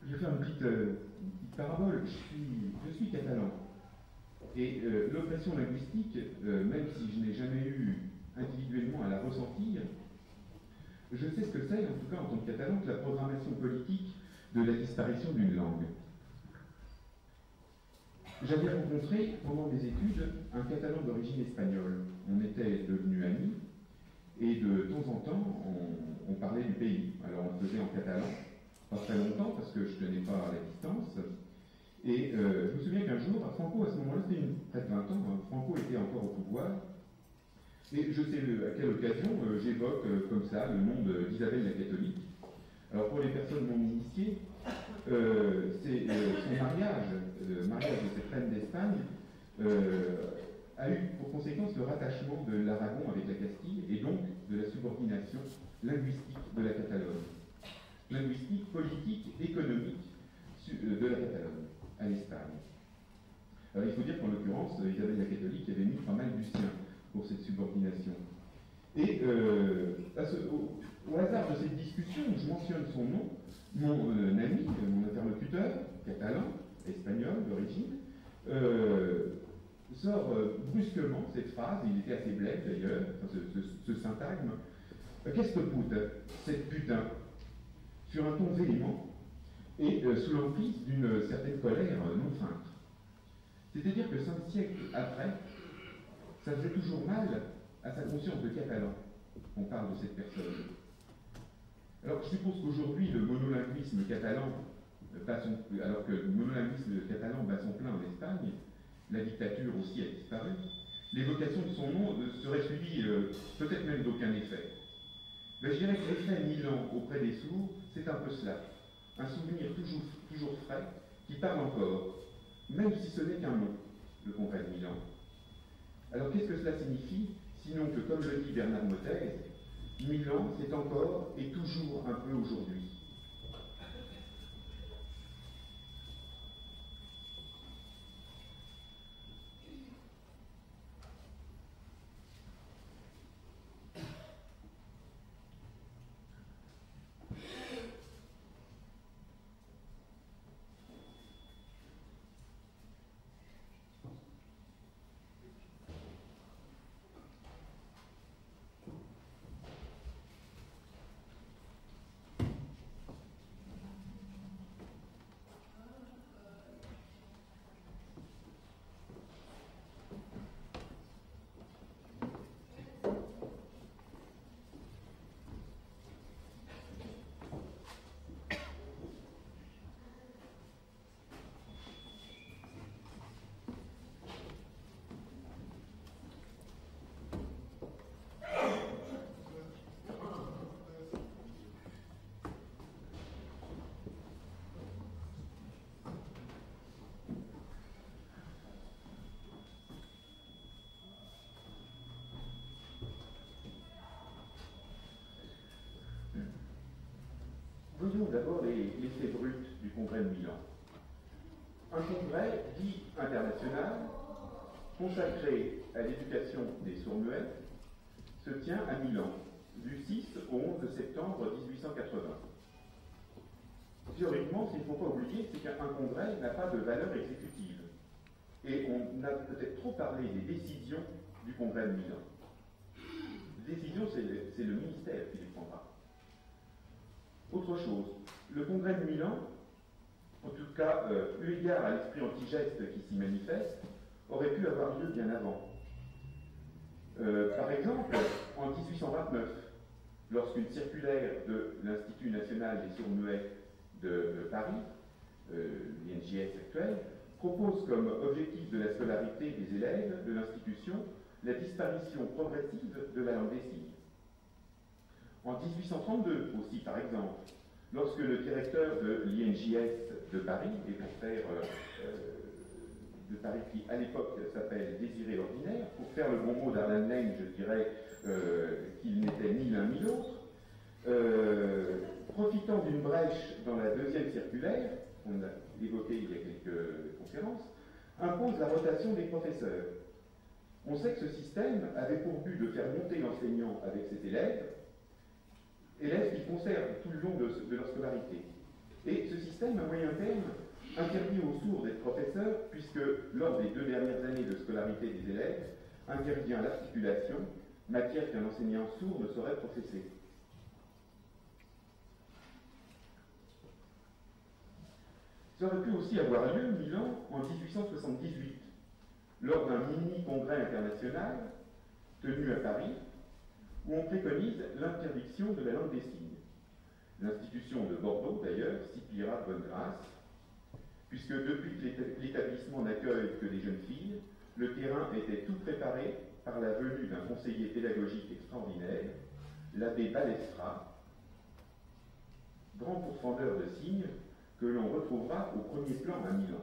Je vais faire une petite parabole. Je suis catalan. Et l'oppression linguistique, même si je n'ai jamais eu individuellement à la ressentir, je sais ce que c'est, en tout cas en tant que catalan, que la programmation politique de la disparition d'une langue. J'avais rencontré, pendant mes études, un catalan d'origine espagnole. On était devenus amis, et de temps en temps, on parlait du pays. Alors on le faisait en catalan, pas très longtemps, parce que je ne tenais pas à la distance. Et je me souviens qu'un jour, Franco, à ce moment-là, c'était près de 20 ans, hein, Franco était encore au pouvoir, et je sais à quelle occasion j'évoque comme ça le nom d'Isabelle la catholique. Alors pour les personnes non initiées, c'est son mariage, le mariage de cette reine d'Espagne, a eu pour conséquence le rattachement de l'Aragon avec la Castille et donc de la subordination linguistique de la Catalogne. Linguistique, politique, économique de la Catalogne à l'Espagne. Alors il faut dire qu'en l'occurrence, Isabelle la catholique avait mis pas mal du sien pour cette subordination. Et au hasard de cette discussion, je mentionne son nom, mon ami, mon interlocuteur, catalan, espagnol d'origine, sort brusquement cette phrase, il était assez blême d'ailleurs, enfin, ce syntagme, qu'est-ce que pute, cette putain, sur un ton véhément et sous l'emprise d'une certaine colère non feinte. C'est-à-dire que 5 siècles après, ça faisait toujours mal à sa conscience de catalan. On parle de cette personne. Alors je suppose qu'aujourd'hui, le monolinguisme catalan, alors que le monolinguisme catalan bat son plein en Espagne, la dictature aussi a disparu, l'évocation de son nom serait suivie peut-être même d'aucun effet. Mais je dirais que l'effet Milan auprès des sourds, c'est un peu cela. Un souvenir toujours frais, qui parle encore, même si ce n'est qu'un mot, le congrès de Milan. Alors qu'est-ce que cela signifie, sinon que, comme le dit Bernard Mottez, Milan, c'est encore et toujours un peu aujourd'hui. Voyons d'abord les faits bruts du congrès de Milan. Un congrès dit international, consacré à l'éducation des sourds-muets, se tient à Milan, du 6 au 11 septembre 1880. Théoriquement, ce qu'il ne faut pas oublier, c'est qu'un congrès n'a pas de valeur exécutive. Et on a peut-être trop parlé des décisions du congrès de Milan. Les décisions, c'est le ministère qui les prendra. Autre chose, le congrès de Milan, en tout cas, eu égard à l'esprit anti-geste qui s'y manifeste, aurait pu avoir lieu bien avant. Par exemple, en 1829, lorsqu'une circulaire de l'Institut national des sourds-muets de Paris, l'INJS actuel, propose comme objectif de la scolarité des élèves de l'institution la disparition progressive de la langue des signes. En 1832 aussi, par exemple, lorsque le directeur de l'INJS de Paris, et pour faire de Paris qui à l'époque s'appelle Désiré Ordinaire, pour faire le bon mot d'Arlan Lane, je dirais qu'il n'était ni l'un ni l'autre, profitant d'une brèche dans la deuxième circulaire, qu'on a évoquée il y a quelques conférences, impose la rotation des professeurs. On sait que ce système avait pour but de faire monter l'enseignant avec ses élèves qui conservent tout le long de leur scolarité. Et ce système, à moyen terme, interdit aux sourds d'être professeurs, puisque lors des 2 dernières années de scolarité des élèves, intervient l'articulation, matière qu'un enseignant sourd ne saurait professer. Ça aurait pu aussi avoir lieu, Milan, en 1878, lors d'un mini-congrès international tenu à Paris, où on préconise l'interdiction de la langue des signes. L'institution de Bordeaux, d'ailleurs, s'y pliera de bonne grâce, puisque depuis que l'établissement n'accueille que des jeunes filles, le terrain était tout préparé par la venue d'un conseiller pédagogique extraordinaire, l'abbé Balestra, grand pourfendeur de signes que l'on retrouvera au premier plan à Milan.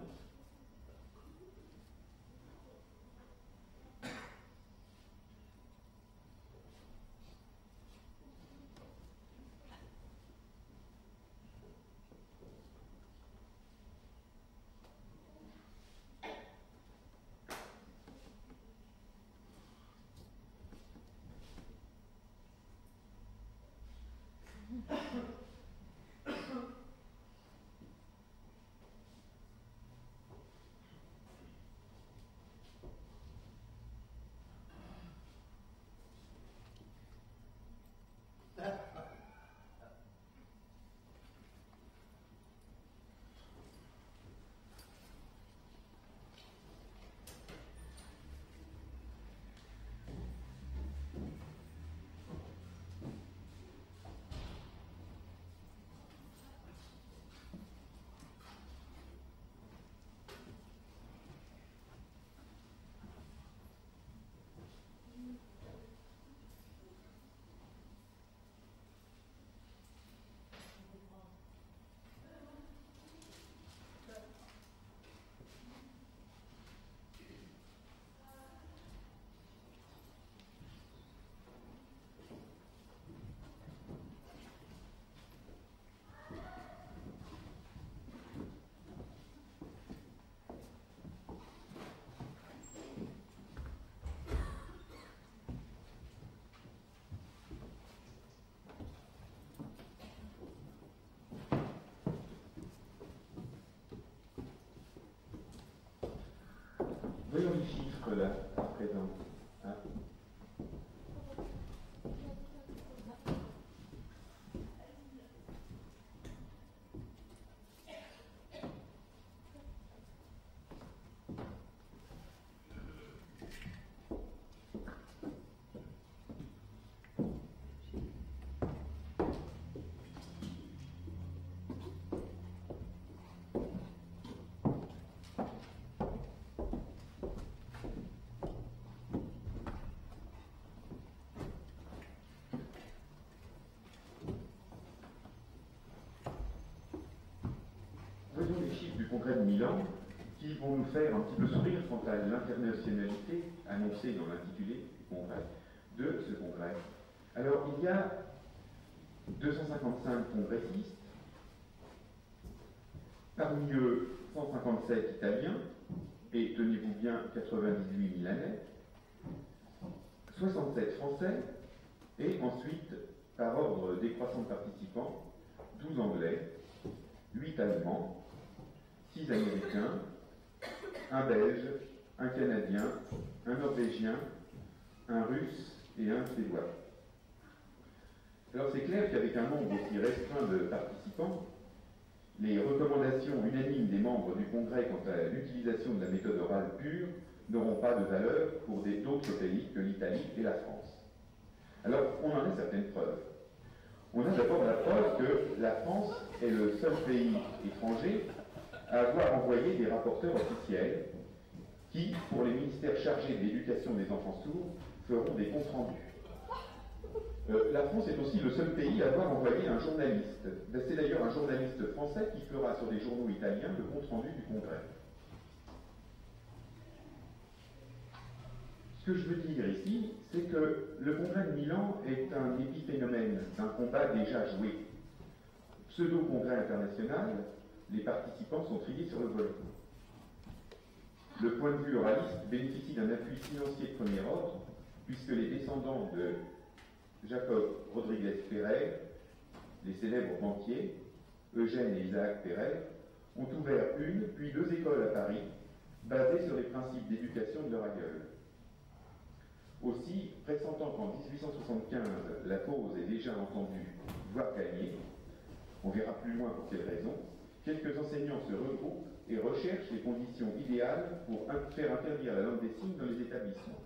Voyons les chiffres là, à présent. Hein? Voyons les chiffres du congrès de Milan qui vont nous faire un petit peu sourire quant à l'internationalité annoncée dans l'intitulé du congrès, de ce congrès. Alors, il y a 255 congressistes, parmi eux 157 Italiens, et tenez-vous bien, 98 Milanais, 67 Français, et ensuite, par ordre décroissant de participants, 12 Anglais, 8 Allemands, 6 Américains, un Belge, un Canadien, un Norvégien, un Russe et un Suédois. Alors c'est clair qu'avec un nombre aussi restreint de participants, les recommandations unanimes des membres du Congrès quant à l'utilisation de la méthode orale pure n'auront pas de valeur pour d'autres pays que l'Italie et la France. Alors on en a certaines preuves. On a d'abord la preuve que la France est le seul pays étranger à avoir envoyé des rapporteurs officiels qui, pour les ministères chargés de l'éducation des enfants sourds, feront des comptes rendus. La France est aussi le seul pays à avoir envoyé un journaliste. C'est d'ailleurs un journaliste français qui fera sur des journaux italiens le compte rendu du congrès. Ce que je veux dire ici, c'est que le congrès de Milan est un épiphénomène d'un combat déjà joué. Pseudo-congrès international, les participants sont triés sur le volet. Le point de vue oraliste bénéficie d'un appui financier de premier ordre, puisque les descendants de Jacob Rodriguez Ferrer, les célèbres banquiers, Eugène et Isaac Pereire, ont ouvert une, puis deux écoles à Paris, basées sur les principes d'éducation de leur aïeul. Aussi, pressentant qu'en 1875, la cause est déjà entendue, voire gagnée, on verra plus loin pour quelles raisons, quelques enseignants se regroupent et recherchent les conditions idéales pour faire interdire la langue des signes dans les établissements.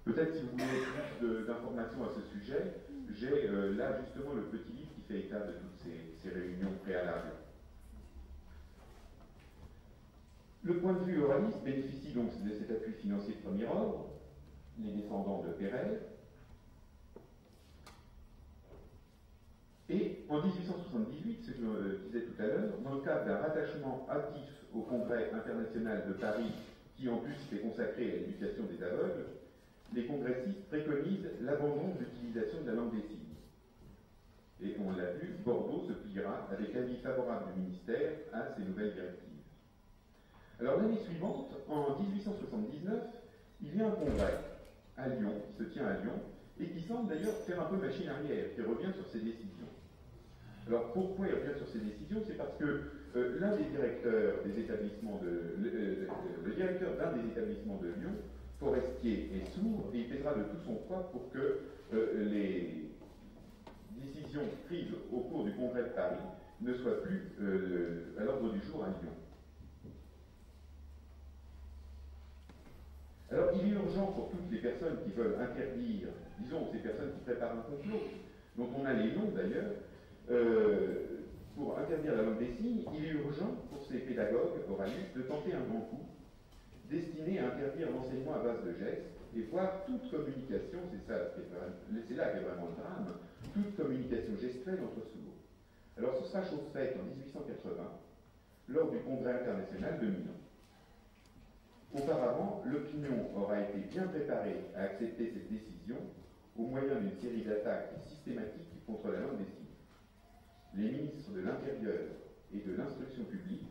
Peut-être si vous voulez plus d'informations à ce sujet, j'ai là justement le petit livre qui fait état de toutes ces réunions préalables. Le point de vue oraliste bénéficie donc de cet appui financier de premier ordre, les descendants de Pereire. Et en 1878, ce que je disais tout à l'heure, dans le cadre d'un rattachement actif au Congrès international de Paris, qui en plus était consacré à l'éducation des aveugles, les congressistes préconisent l'abandon de l'utilisation de la langue des signes. Et on l'a vu, Bordeaux se pliera avec l'avis favorable du ministère à ces nouvelles directives. Alors l'année suivante, en 1879, il y a un congrès à Lyon, qui se tient à Lyon, et qui semble d'ailleurs faire un peu machine arrière, qui revient sur ses décisions. Alors pourquoi il revient sur ses décisions? C'est parce que l'un des directeurs des établissements le directeur d'un des établissements de Lyon, Forestier, est sourd et il pèsera de tout son poids pour que les décisions prises au cours du congrès de Paris ne soient plus à l'ordre du jour à Lyon. Alors, il est urgent pour toutes les personnes qui veulent interdire, disons, ces personnes qui préparent un complot, dont on a les noms d'ailleurs, pour interdire la langue des signes, il est urgent pour ces pédagogues oralistes de tenter un grand coup, destiné à interdire l'enseignement à base de gestes, et voir toute communication, c'est là qu'est vraiment le drame, toute communication gestuelle entre sourds. Alors, ce sera chose faite en 1880, lors du Congrès international de Milan. Auparavant, l'opinion aura été bien préparée à accepter cette décision au moyen d'une série d'attaques systématiques contre la langue des signes. Les ministres de l'Intérieur et de l'Instruction publique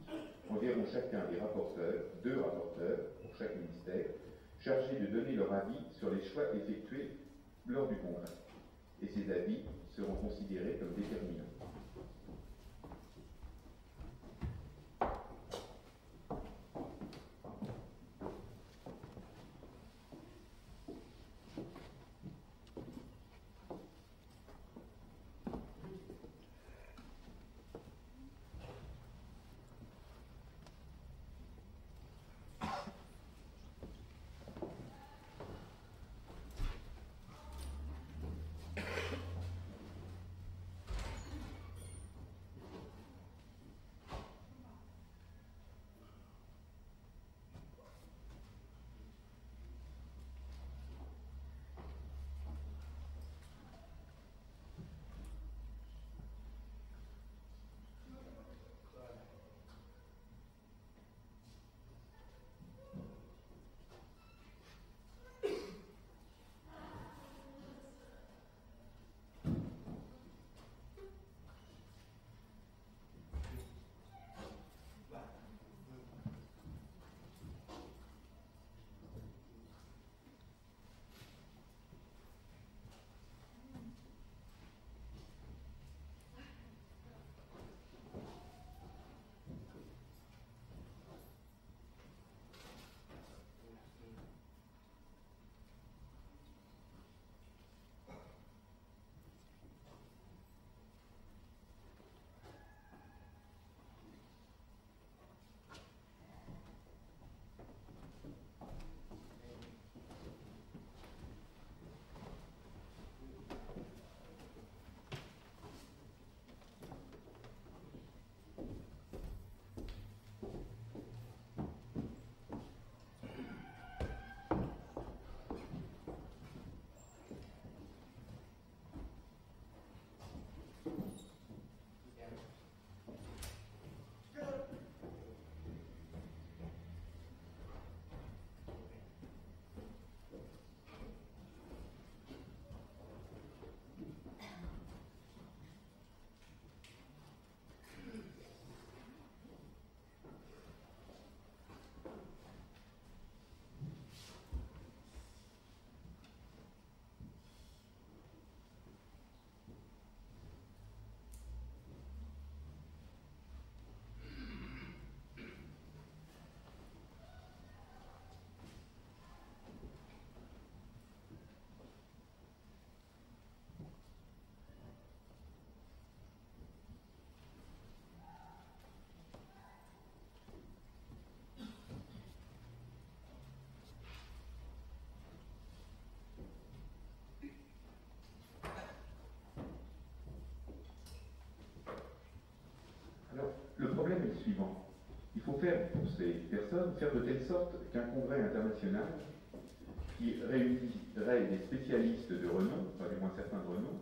enverront chacun des rapporteurs, 2 rapporteurs pour chaque ministère, chargés de donner leur avis sur les choix effectués lors du congrès. Et ces avis seront considérés comme déterminants. suivant. Il faut faire, pour ces personnes, faire de telle sorte qu'un congrès international qui réunirait des spécialistes de renom, enfin du moins certains de renom,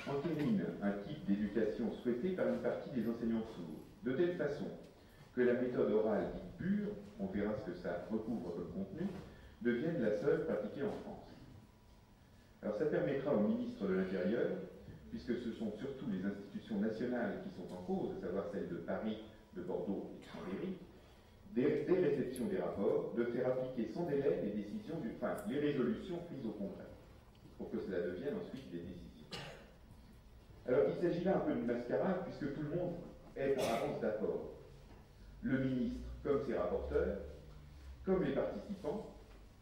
entérine un type d'éducation souhaité par une partie des enseignants sourds, de telle façon que la méthode orale dite pure, on verra ce que ça recouvre comme contenu, devienne la seule pratiquée en France. Alors ça permettra au ministre de l'Intérieur, puisque ce sont surtout les institutions nationales qui sont en cause, à savoir celles de Paris, de Bordeaux et de Chambéry, des réceptions des rapports, de faire appliquer sans délai les résolutions prises au Congrès, pour que cela devienne ensuite des décisions. Alors il s'agit là un peu d'une mascarade, puisque tout le monde est par avance d'accord. Le ministre, comme ses rapporteurs, comme les participants,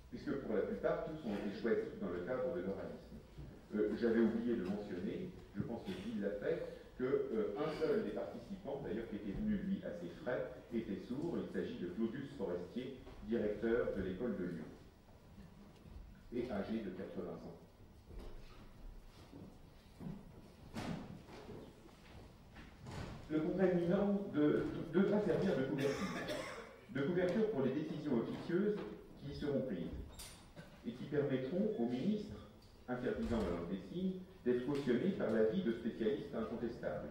puisque pour la plupart, tous ont été choisis dans le cadre de l'oralisme. J'avais oublié de mentionner, je pense que Gilles l'a fait, qu'un seul des participants, d'ailleurs qui était venu lui assez frais, était sourd. Il s'agit de Claudius Forestier, directeur de l'école de Lyon, et âgé de 80 ans. Le congrès éminent devra servir de couverture pour les décisions officieuses qui seront prises et qui permettront aux ministres, interdisant la langue des signes, d'être cautionnés par l'avis de spécialistes incontestables,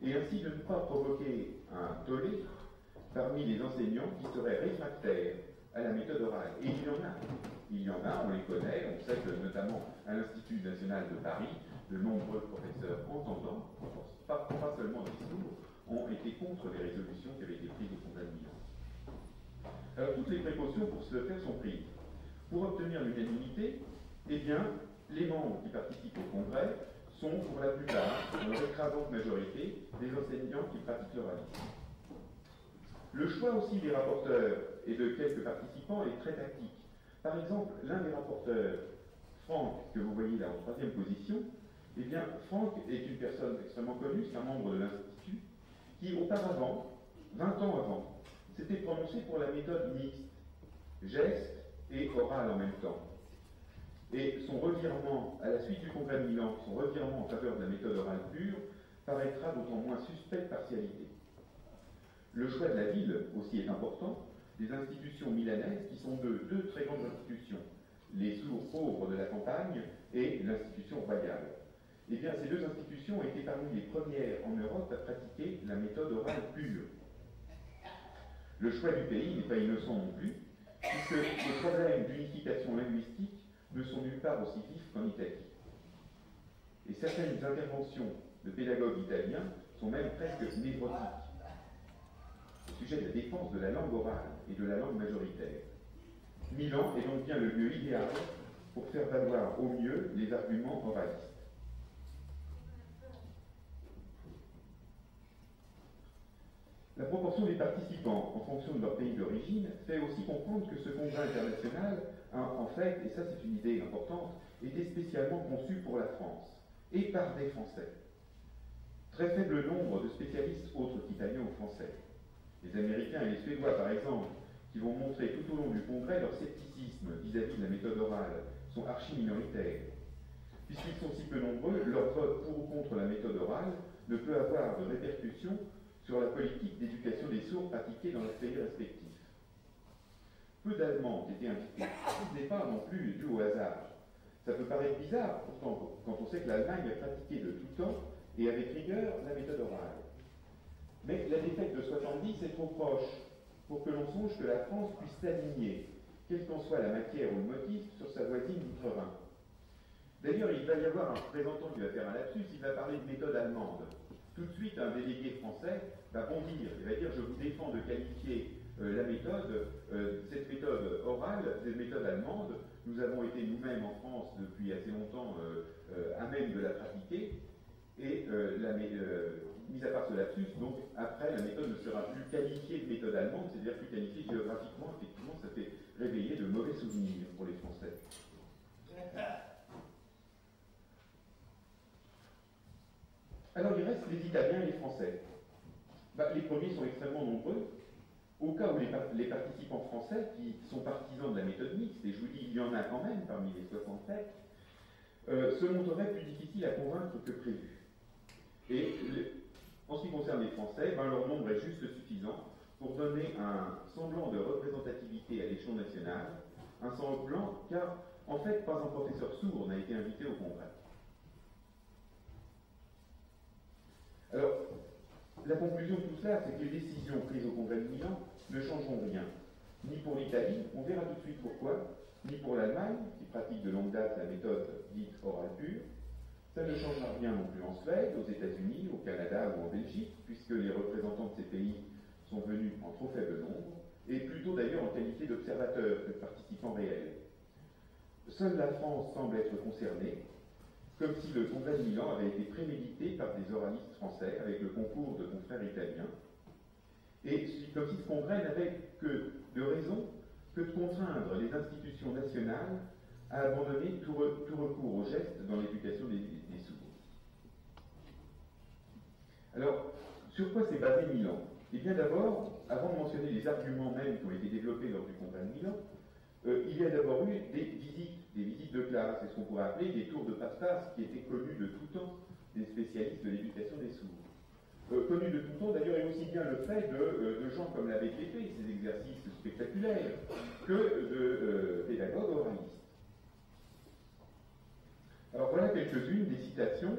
et ainsi de ne pas provoquer un tollé parmi les enseignants qui seraient réfractaires à la méthode orale. Et il y en a, on les connaît, on sait que notamment à l'Institut national de Paris, de nombreux professeurs entendants, pas seulement des sourds, ont été contre les résolutions qui avaient été prises au congrès de Milan. Alors toutes les précautions pour ce faire sont prises. Pour obtenir l'unanimité, eh bien, les membres qui participent au congrès sont pour la plupart, dans leur écrasante majorité, des enseignants qui pratiquent l'oralisme. Le choix aussi des rapporteurs et de quelques participants est très tactique. Par exemple, l'un des rapporteurs, Franck, que vous voyez là en troisième position, eh bien, Franck est une personne extrêmement connue, c'est un membre de l'Institut, qui auparavant, 20 ans avant, s'était prononcé pour la méthode mixte, geste et oral en même temps. Et son revirement, à la suite du congrès de Milan, son revirement en faveur de la méthode orale pure, paraîtra d'autant moins suspect de partialité. Le choix de la ville aussi est important, des institutions milanaises qui sont deux très grandes institutions, les sourds pauvres de la campagne et l'institution royale. Eh bien, ces deux institutions ont été parmi les premières en Europe à pratiquer la méthode orale pure. Le choix du pays n'est pas innocent non plus, puisque les problèmes d'unification linguistique ne sont nulle part aussi vifs qu'en Italie. Et certaines interventions de pédagogues italiens sont même presque névrotiques au sujet de la défense de la langue orale et de la langue majoritaire. Milan est donc bien le lieu idéal pour faire valoir au mieux les arguments oralistes. La proportion des participants en fonction de leur pays d'origine fait aussi comprendre que ce congrès international a en fait, et ça c'est une idée importante, été spécialement conçu pour la France, et par des Français. Très faible nombre de spécialistes autres qu'italiens ou français. Les Américains et les Suédois, par exemple, qui vont montrer tout au long du congrès leur scepticisme vis-à-vis de la méthode orale, sont archi-minoritaires. Puisqu'ils sont si peu nombreux, leur vote pour ou contre la méthode orale ne peut avoir de répercussions sur la politique d'éducation des sourds pratiquée dans leurs pays respectifs. Peu d'Allemands ont été invités. Ce n'est pas non plus dû au hasard. Ça peut paraître bizarre, pourtant, quand on sait que l'Allemagne a pratiqué de tout temps et avec rigueur la méthode orale. Mais la défaite de 70 est trop proche pour que l'on songe que la France puisse s'aligner, quelle qu'en soit la matière ou le motif, sur sa voisine d'outre-Rhin. D'ailleurs, il va y avoir un représentant qui va faire un lapsus, il va parler de méthode allemande. Tout de suite, un délégué français va bondir, il va dire « je vous défends de qualifier la méthode, cette méthode orale, cette méthode allemande, nous avons été nous-mêmes en France depuis assez longtemps à même de la pratiquer, et mis à part ce lapsus, donc après la méthode ne sera plus qualifiée de méthode allemande, c'est-à-dire plus qualifiée géographiquement, effectivement ça fait réveiller de mauvais souvenirs pour les Français. Alors il reste les Italiens et les Français. Les premiers sont extrêmement nombreux. Au cas où les participants français, qui sont partisans de la méthode mixte, et je vous dis, il y en a quand même parmi les 67, se montreraient plus difficiles à convaincre que prévu. Et En ce qui concerne les Français, leur nombre est juste suffisant pour donner un semblant de représentativité à l'échelon national, un semblant car, en fait, pas un professeur sourd n'a été invité au Congrès. Alors, la conclusion de tout cela, c'est que les décisions prises au Congrès de Milan ne changeront rien, ni pour l'Italie, on verra tout de suite pourquoi, ni pour l'Allemagne, qui pratique de longue date la méthode dite orale pure. Ça ne changera rien non plus en Suède, aux États-Unis, au Canada ou en Belgique, puisque les représentants de ces pays sont venus en trop faible nombre, et plutôt d'ailleurs en qualité d'observateurs que de participants réels. Seule la France semble être concernée, comme si le Congrès de Milan avait été prémédité par des oralistes français avec le concours de confrères italiens, et comme si ce Congrès n'avait que de raison que de contraindre les institutions nationales à abandonner tout recours au geste dans l'éducation des sourds. Alors, sur quoi s'est basé Milan? Eh bien d'abord, avant de mentionner les arguments mêmes qui ont été développés lors du Congrès de Milan, il y a d'abord eu des visites de classe, c'est ce qu'on pourrait appeler des tours de passe-passe, qui étaient connus de tout temps des spécialistes de l'éducation des sourds. Connus de tout temps d'ailleurs, et aussi bien le fait de gens comme l'abbé Pépé, ces exercices spectaculaires, que de pédagogues oralistes. Alors voilà quelques-unes des citations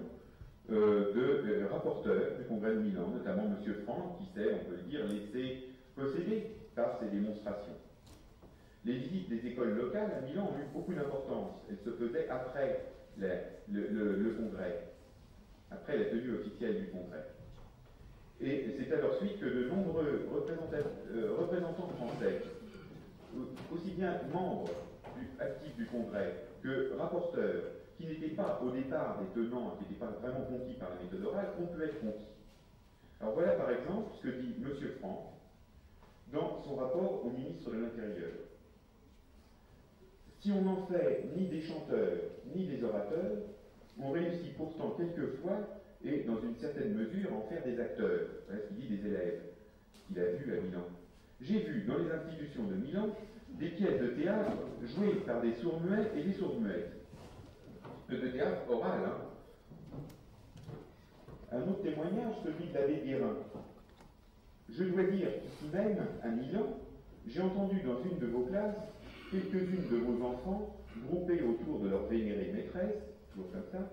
de rapporteurs du Congrès de Milan, notamment M. Franck, qui s'est, on peut le dire, laissé posséder par ces démonstrations. Les visites des écoles locales à Milan ont eu beaucoup d'importance. Elles se faisaient après le Congrès, après la tenue officielle du Congrès. Et c'est à leur suite que de nombreux représentants français, aussi bien membres actifs du Congrès que rapporteurs, qui n'étaient pas au départ des tenants, qui n'étaient pas vraiment conquis par la méthode orale, ont pu être conquis. Alors voilà par exemple ce que dit M. Franck dans son rapport au ministre de l'Intérieur. Si on n'en fait ni des chanteurs ni des orateurs, on réussit pourtant quelquefois, et dans une certaine mesure, à en faire des acteurs. Voilà ce qu'il dit des élèves qu'il a vus à Milan. J'ai vu dans les institutions de Milan des pièces de théâtre jouées par des sourds-muets et des sourdes-muettes. De théâtre oral, hein. Un autre témoignage, celui de l'abbé Guérin. Je dois dire qu'ici même, à Milan, j'ai entendu dans une de vos classes quelques-unes de vos enfants, groupés autour de leur vénérée maîtresse, toujours comme ça,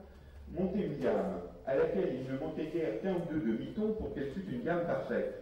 monter une gamme, à laquelle il ne manquait guère qu'un ou deux demi-tons pour qu'elle fût une gamme parfaite.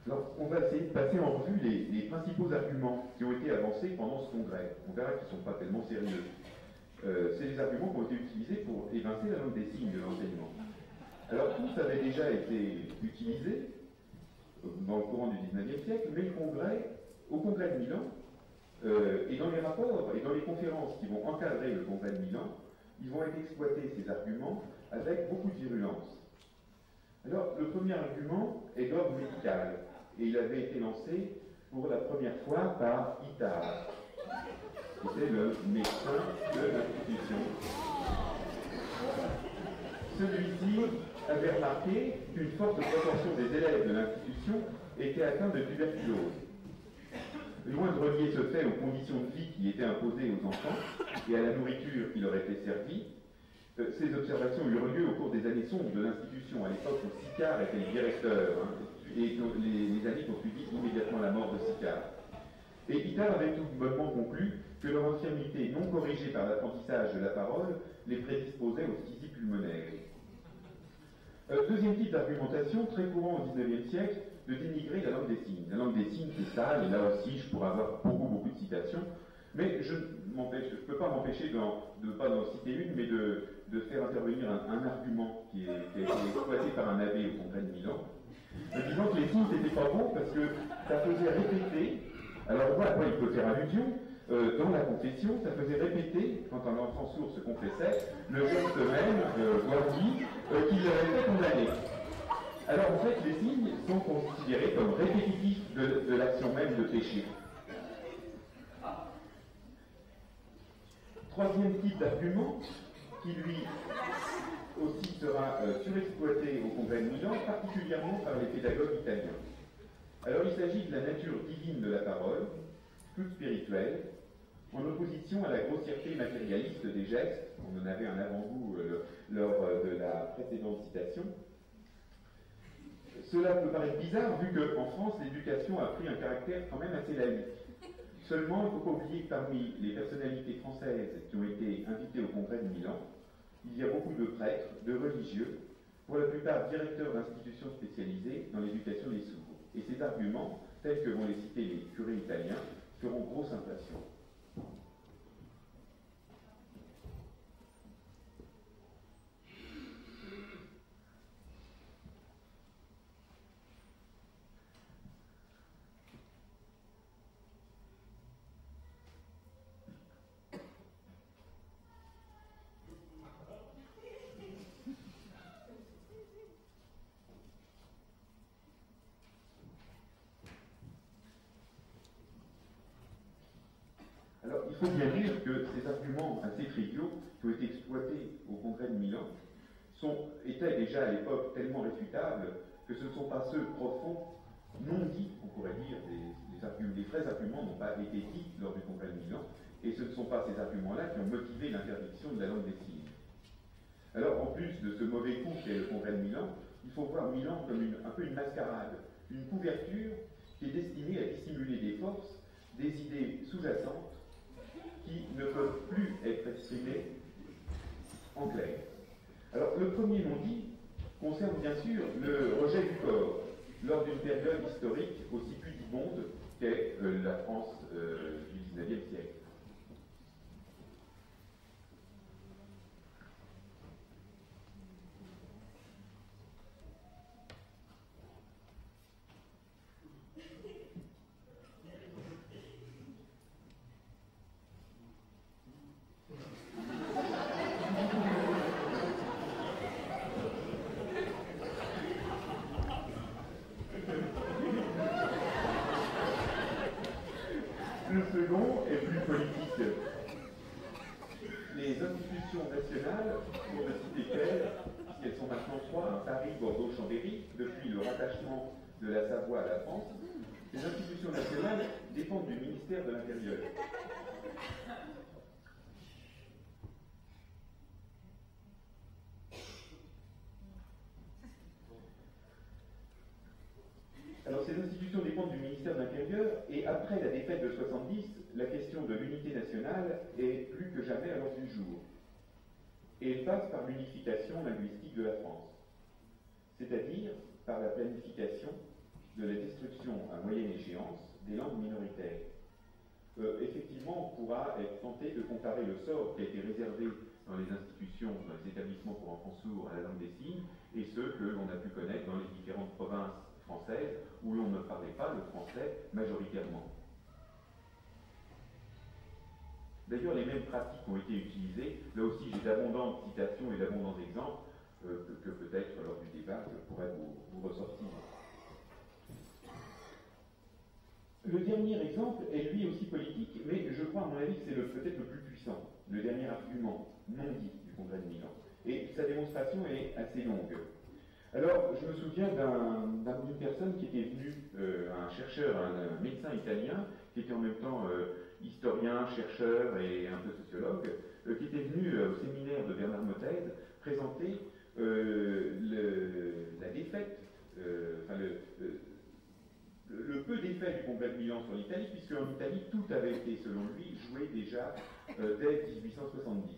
Alors, on va essayer de passer en revue les principaux arguments qui ont été avancés pendant ce congrès. On verra qu'ils ne sont pas tellement sérieux. C'est les arguments qui ont été utilisés pour évincer la langue des signes de l'enseignement. Alors, tous avaient déjà été utilisés dans le courant du XIXe siècle, mais au congrès de Milan, et dans les rapports et dans les conférences qui vont encadrer le congrès de Milan, ils vont être exploités, ces arguments, avec beaucoup de virulence. Alors, le premier argument est d'ordre médical, et il avait été lancé pour la première fois par Itard, qui était le médecin de l'institution. Celui-ci avait remarqué qu'une forte proportion des élèves de l'institution étaient atteints de tuberculose. Loin de relier ce fait aux conditions de vie qui étaient imposées aux enfants et à la nourriture qui leur était servie, ces observations eurent lieu au cours des années sombres de l'institution, à l'époque où Sicard était le directeur, et les années qui ont suivi immédiatement la mort de Sicard. Et Itard avait tout bonnement conclu que leur infirmité non corrigée par l'apprentissage de la parole les prédisposait aux phtisie pulmonaire. Deuxième type d'argumentation, très courant au XIXe siècle, de dénigrer la langue des signes. La langue des signes, c'est sale, et là aussi, je pourrais avoir beaucoup de citations, mais je ne peux pas m'empêcher de ne pas en citer une, mais de faire intervenir un argument qui a été exploité par un abbé au congrès de Milan, disant que les signes n'étaient pas bons parce que ça faisait répéter, alors on voit à quoi il peut faire allusion, dans la confession, ça faisait répéter, quand un enfant sourd se confessait, le geste même, voire dit, qu'il avait fait condamner. Alors en fait, les signes sont considérés comme répétitifs de l'action même de péché. Troisième type d'argument, qui lui aussi sera surexploité au congrès de Milan, particulièrement par les pédagogues italiens. Alors il s'agit de la nature divine de la parole, toute spirituelle, en opposition à la grossièreté matérialiste des gestes. On en avait un avant-goût lors de la précédente citation. Cela peut paraître bizarre vu qu'en France, l'éducation a pris un caractère quand même assez laïque. Seulement, il ne faut pas oublier que parmi les personnalités françaises qui ont été invitées au congrès de Milan, il y a beaucoup de prêtres, de religieux, pour la plupart directeurs d'institutions spécialisées dans l'éducation des sourds. Et ces arguments, tels que vont les citer les curés italiens, feront grosse impression. Alors, il faut bien dire que ces arguments assez triviaux qui ont été exploités au congrès de Milan étaient déjà à l'époque tellement réfutables que ce ne sont pas ceux profonds, non dits, on pourrait dire, les vrais arguments n'ont pas été dits lors du congrès de Milan, et ce ne sont pas ces arguments-là qui ont motivé l'interdiction de la langue des signes. Alors, en plus de ce mauvais coup qu'est le congrès de Milan, il faut voir Milan comme un peu une mascarade, une couverture qui est destinée à dissimuler des forces, des idées sous-jacentes, qui ne peuvent plus être exprimés en clair. Alors, le premier non-dit concerne bien sûr le rejet du corps, lors d'une période historique aussi pudibonde qu'est la France du XIXe siècle. Le second est plus politique. Les institutions nationales, pour ne citer qu'elles, puisqu'elles sont maintenant trois, Paris, Bordeaux, Chambéry, depuis le rattachement de la Savoie à la France, les institutions nationales dépendent du ministère de l'Intérieur. Alors ces institutions dépendent du ministère de l'Intérieur et après la défaite de 70, la question de l'unité nationale est plus que jamais à l'ordre du jour. Et elle passe par l'unification linguistique de la France, c'est-à-dire par la planification de la destruction à moyenne échéance des langues minoritaires. Effectivement, on pourra être tenté de comparer le sort qui a été réservé dans les institutions, dans les établissements pour enfants sourds à la langue des signes, et ceux que l'on a pu connaître dans les différentes provinces françaises où l'on ne parlait pas le français majoritairement. D'ailleurs, les mêmes pratiques ont été utilisées. Là aussi, j'ai d'abondantes citations et d'abondants exemples que peut-être lors du débat je pourrais vous ressortir. Le dernier exemple est lui aussi politique, mais je crois à mon avis que c'est peut-être le plus puissant, le dernier argument non dit du Congrès de Milan. Et sa démonstration est assez longue. Alors, je me souviens d'une personne qui était venue, un chercheur, un médecin italien, qui était en même temps historien, chercheur et un peu sociologue, qui était venu au séminaire de Bernard Mottez présenter la défaite, le peu d'effet du Congrès de Milan sur l'Italie, puisque en Italie, tout avait été, selon lui, joué déjà dès 1870.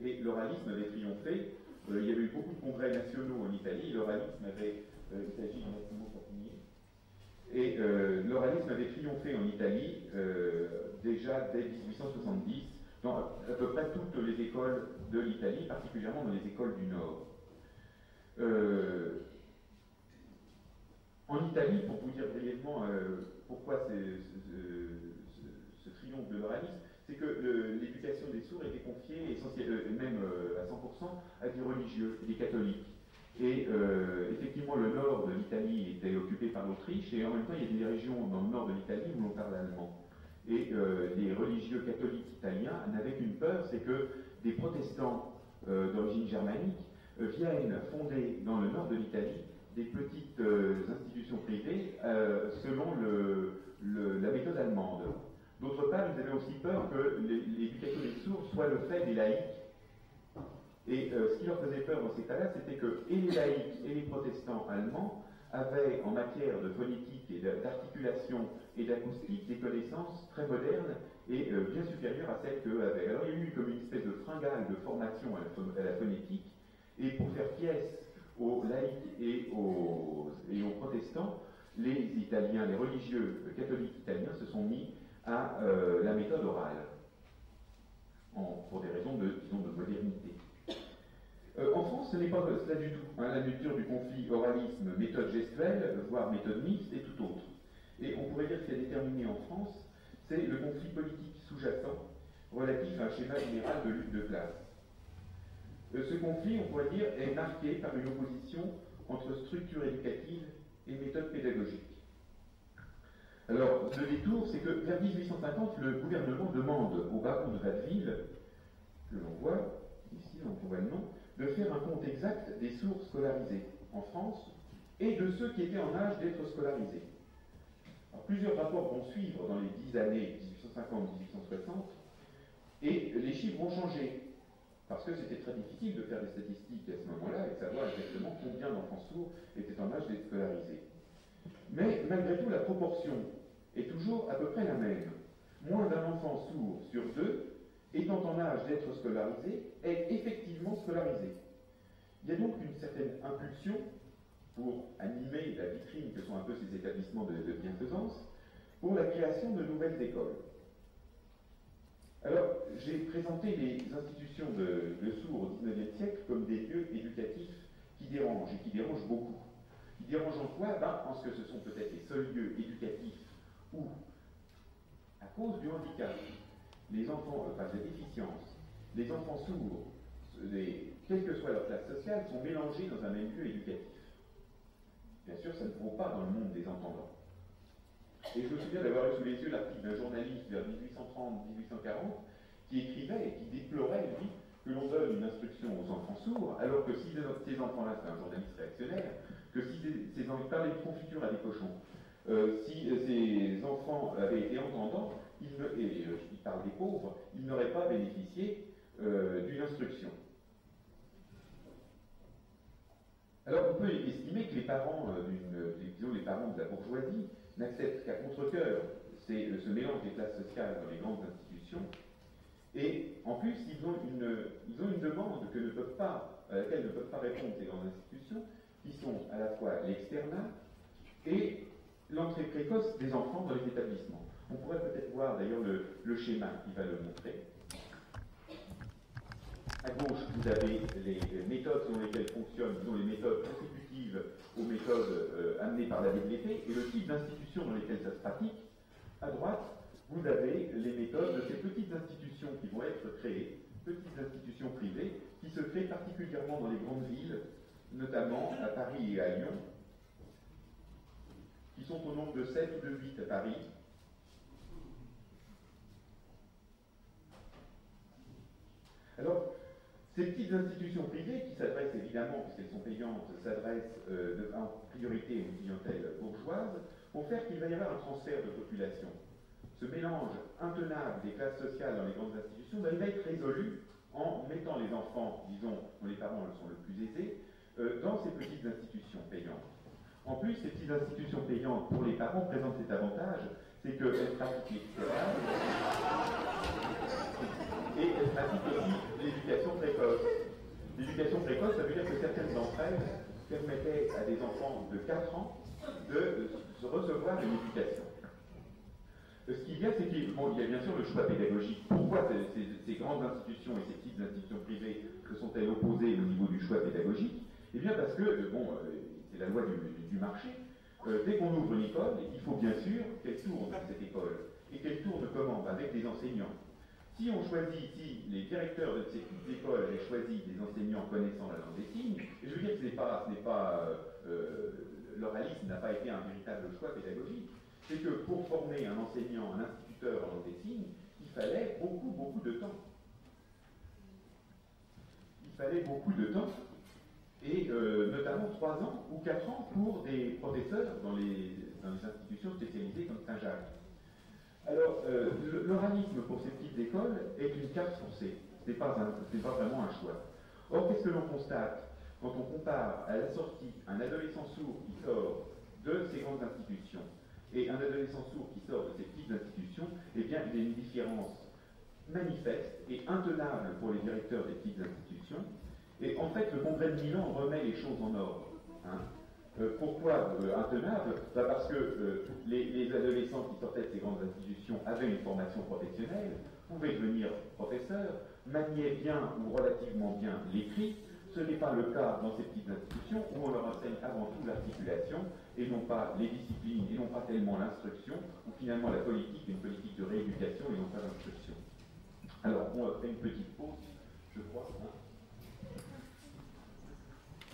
Et l'oralisme avait triomphé. Il y avait eu beaucoup de congrès nationaux en Italie. L'oralisme avait, il s'agit d'un Massimo Papinier, et l'oralisme avait triomphé en Italie déjà dès 1870 dans à peu près toutes les écoles de l'Italie, particulièrement dans les écoles du Nord. En Italie, pour vous dire brièvement pourquoi ce triomphe de l'oralisme, c'est que l'éducation des sourds était confiée même à 100% à des religieux, des catholiques. Et effectivement, le nord de l'Italie était occupé par l'Autriche, et en même temps, il y a des régions dans le nord de l'Italie où l'on parle allemand. Et les religieux catholiques italiens n'avaient qu'une peur, c'est que des protestants d'origine germanique viennent fonder dans le nord de l'Italie des petites institutions privées selon la méthode allemande. D'autre part, ils avaient aussi peur que l'éducation des sourds soit le fait des laïcs. Et ce qui leur faisait peur dans ces cas-là, c'était que et les laïcs et les protestants allemands avaient, en matière de phonétique et d'articulation et d'acoustique, des connaissances très modernes et bien supérieures à celles qu'eux avaient. Alors il y a eu comme une espèce de fringale de formation à la phonétique, et pour faire pièce aux laïcs et aux protestants, les Italiens, les religieux catholiques italiens se sont mis à la méthode orale, pour des raisons disons, de modernité. En France, ce n'est pas cela du tout. La nature du conflit oralisme, méthode gestuelle, voire méthode mixte, est tout autre. Et on pourrait dire que ce qui a déterminé en France, c'est le conflit politique sous-jacent relatif à un schéma général de lutte de classe. Ce conflit, on pourrait dire, est marqué par une opposition entre structure éducative et méthode pédagogique. Alors, le détour, c'est que vers 1850, le gouvernement demande au baron de Watteville, que l'on voit, ici on voit le nom, de faire un compte exact des sourds scolarisés en France et de ceux qui étaient en âge d'être scolarisés. Alors, plusieurs rapports vont suivre dans les 10 années 1850-1860 et les chiffres vont changer parce que c'était très difficile de faire des statistiques à ce moment-là et de savoir exactement combien d'enfants sourds étaient en âge d'être scolarisés. Mais malgré tout, la proportion est toujours à peu près la même. Moins d'un enfant sourd sur deux étant en âge d'être scolarisé, est effectivement scolarisé. Il y a donc une certaine impulsion pour animer la vitrine que sont un peu ces établissements de bienfaisance, pour la création de nouvelles écoles. Alors, j'ai présenté les institutions de sourds au XIXe siècle comme des lieux éducatifs qui dérangent, et qui dérangent beaucoup. Qui dérangent en quoi? Parce que ce sont peut-être les seuls lieux éducatifs où, à cause du handicap, les enfants, de déficience, les enfants sourds, quelle que soit leur classe sociale, sont mélangés dans un même lieu éducatif. Bien sûr, ça ne vaut pas dans le monde des entendants. Et je me souviens d'avoir eu sous les yeux l'article d'un journaliste vers 1830-1840 qui écrivait et qui déplorait, lui, que l'on donne une instruction aux enfants sourds, alors que si ces enfants-là, c'est un journaliste réactionnaire, que si ces enfants parlaient de confiture à des cochons, si ces enfants avaient été entendants, il parle des pauvres, ils n'auraient pas bénéficié d'une instruction. Alors on peut estimer que les parents les parents de la bourgeoisie n'acceptent qu'à contre-cœur ce mélange des classes sociales dans les grandes institutions, et en plus ils ont une demande à laquelle ne peuvent pas répondre ces grandes institutions, qui sont à la fois l'externat et l'entrée précoce des enfants dans les établissements. On pourrait peut-être voir d'ailleurs le schéma qui va le montrer. À gauche, vous avez les méthodes selon lesquelles fonctionnent, disons les méthodes consécutives aux méthodes amenées par la DPP et le type d'institutions dans lesquelles ça se pratique. À droite, vous avez les méthodes de ces petites institutions qui vont être créées, petites institutions privées, qui se créent particulièrement dans les grandes villes, notamment à Paris et à Lyon, qui sont au nombre de 7 ou de 8 à Paris. Alors, ces petites institutions privées, qui s'adressent évidemment, puisqu'elles sont payantes, s'adressent en priorité à une clientèle bourgeoise, vont faire qu'il va y avoir un transfert de population. Ce mélange intenable des classes sociales dans les grandes institutions va être résolu en mettant les enfants, disons, dont les parents sont le plus aisés, dans ces petites institutions payantes. En plus, ces petites institutions payantes pour les parents présentent cet avantage, c'est qu'elles pratiquent l'équitation et elles pratiquent aussi l'éducation précoce. L'éducation précoce, ça veut dire que certaines d'entre elles permettaient à des enfants de 4 ans de recevoir une éducation. Ce qu'il y a, c'est qu'il y a bien sûr le choix pédagogique. Pourquoi ces grandes institutions et ces petites institutions privées se sont-elles opposées au niveau du choix pédagogique? Eh bien parce que, c'est la loi du marché, dès qu'on ouvre une école, il faut bien sûr qu'elle tourne, cette école, et qu'elle tourne comment? Avec des enseignants. Si on choisit, si les directeurs de ces petites écoles avaient choisi des enseignants connaissant la langue des signes, et je veux dire que l'oralisme n'a pas été un véritable choix pédagogique, c'est que pour former un enseignant, un instituteur en langue des signes, il fallait beaucoup de temps. Il fallait beaucoup de temps, et notamment 3 ans ou 4 ans pour des professeurs dans les institutions spécialisées comme Saint-Jacques. Alors, l'oralisme pour ces petites écoles est une carte forcée. Ce n'est pas vraiment un choix. Or, qu'est-ce que l'on constate quand on compare à la sortie un adolescent sourd qui sort de ces grandes institutions et un adolescent sourd qui sort de ces petites institutions? Eh bien, il y a une différence manifeste et intenable pour les directeurs des petites institutions. Et en fait, le congrès de Milan remet les choses en ordre. Hein. Pourquoi intenable? Parce que les adolescents qui sortaient de ces grandes institutions avaient une formation professionnelle, pouvaient devenir professeurs, maniaient bien ou relativement bien l'écrit. Ce n'est pas le cas dans ces petites institutions où on leur enseigne avant tout l'articulation et non pas les disciplines et non pas tellement l'instruction, ou finalement la politique, une politique de rééducation et non pas l'instruction. Alors, on va faire une petite pause, je crois.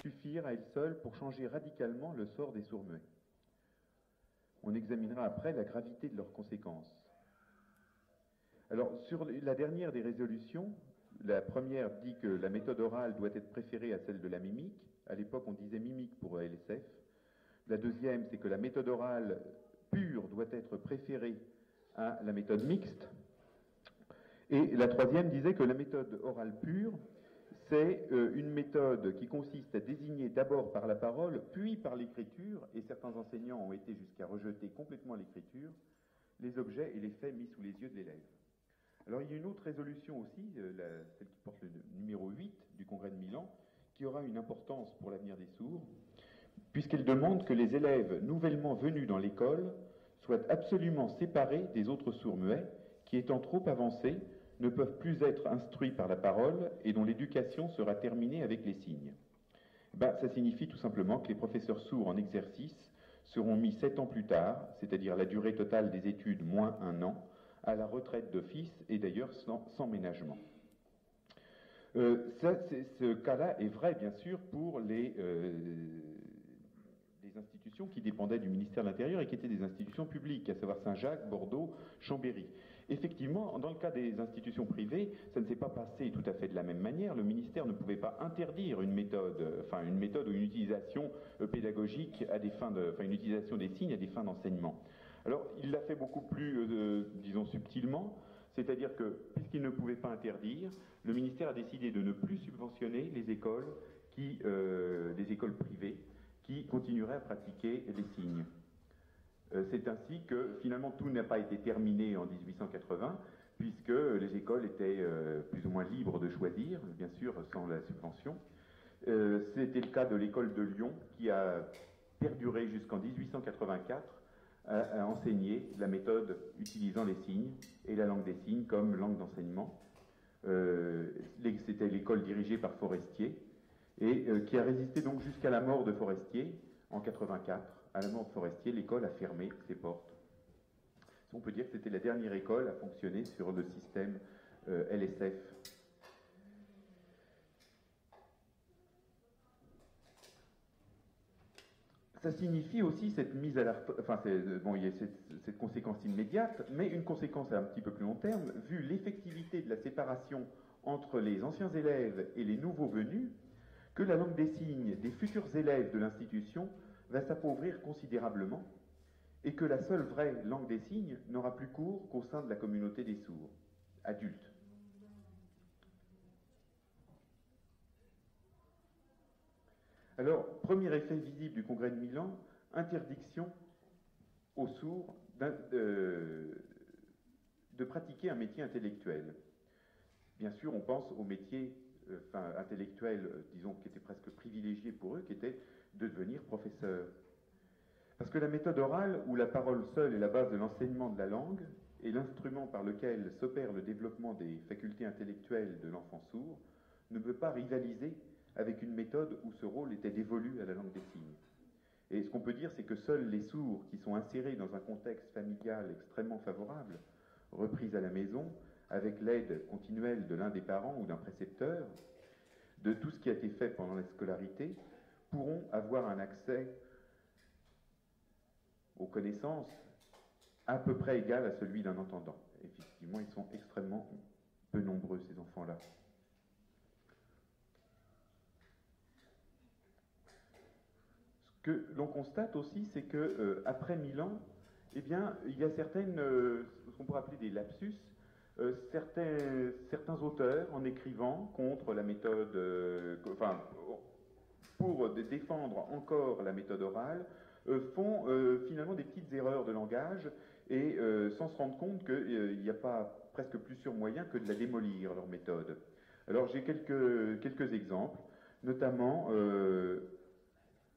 Suffire à elle seule pour changer radicalement le sort des sourds-muets. On examinera après la gravité de leurs conséquences. Alors, sur la dernière des résolutions, la première dit que la méthode orale doit être préférée à celle de la mimique. À l'époque, on disait mimique pour LSF. La deuxième, c'est que la méthode orale pure doit être préférée à la méthode mixte. Et la troisième disait que la méthode orale pure, c'est une méthode qui consiste à désigner d'abord par la parole, puis par l'écriture, et certains enseignants ont été jusqu'à rejeter complètement l'écriture, les objets et les faits mis sous les yeux de l'élève. Alors il y a une autre résolution aussi, celle qui porte le numéro 8 du Congrès de Milan, qui aura une importance pour l'avenir des sourds, puisqu'elle demande que les élèves nouvellement venus dans l'école soient absolument séparés des autres sourds muets, qui étant trop avancés, ne peuvent plus être instruits par la parole et dont l'éducation sera terminée avec les signes. Ça signifie tout simplement que les professeurs sourds en exercice seront mis 7 ans plus tard, c'est-à-dire la durée totale des études moins 1 an, à la retraite d'office et d'ailleurs sans ménagement. Ce cas-là est vrai bien sûr pour les institutions qui dépendaient du ministère de l'Intérieur et qui étaient des institutions publiques, à savoir Saint-Jacques, Bordeaux, Chambéry. Effectivement, dans le cas des institutions privées, ça ne s'est pas passé tout à fait de la même manière. Le ministère ne pouvait pas interdire une méthode ou une utilisation pédagogique à des fins une utilisation des signes à des fins d'enseignement. Alors, il l'a fait beaucoup plus, disons, subtilement, c'est-à-dire que, puisqu'il ne pouvait pas interdire, le ministère a décidé de ne plus subventionner les écoles privées qui continueraient à pratiquer les signes. C'est ainsi que, finalement, tout n'a pas été terminé en 1880, puisque les écoles étaient plus ou moins libres de choisir, bien sûr, sans la subvention. C'était le cas de l'école de Lyon, qui a perduré jusqu'en 1884 à enseigner la méthode utilisant les signes et la langue des signes comme langue d'enseignement. C'était l'école dirigée par Forestier et qui a résisté donc jusqu'à la mort de Forestier en 84. À la mort de Forestier, l'école a fermé ses portes. On peut dire que c'était la dernière école à fonctionner sur le système LSF. Ça signifie aussi cette mise à la... Enfin, bon, il y a cette conséquence immédiate, mais une conséquence à un petit peu plus long terme, vu l'effectivité de la séparation entre les anciens élèves et les nouveaux venus, que la langue des signes des futurs élèves de l'institution va s'appauvrir considérablement, et que la seule vraie langue des signes n'aura plus cours qu'au sein de la communauté des sourds, adultes. Alors, premier effet visible du congrès de Milan, interdiction aux sourds de pratiquer un métier intellectuel. Bien sûr, on pense au métier intellectuel, disons, qui était presque privilégié pour eux, qui était de devenir professeur. Parce que la méthode orale, où la parole seule est la base de l'enseignement de la langue, et l'instrument par lequel s'opère le développement des facultés intellectuelles de l'enfant sourd, ne peut pas rivaliser avec une méthode où ce rôle était dévolu à la langue des signes. Et ce qu'on peut dire, c'est que seuls les sourds qui sont insérés dans un contexte familial extrêmement favorable, repris à la maison, avec l'aide continuelle de l'un des parents ou d'un précepteur, de tout ce qui a été fait pendant la scolarité, pourront avoir un accès aux connaissances à peu près égal à celui d'un entendant. Effectivement, ils sont extrêmement peu nombreux, ces enfants-là. Ce que l'on constate aussi, c'est que après Milan, eh bien, il y a certaines, ce qu'on pourrait appeler des lapsus, certains auteurs, en écrivant contre la méthode, pour défendre encore la méthode orale, font finalement des petites erreurs de langage et sans se rendre compte qu'il n'y a pas presque plus sûr moyen que de la démolir, leur méthode. Alors j'ai quelques exemples, notamment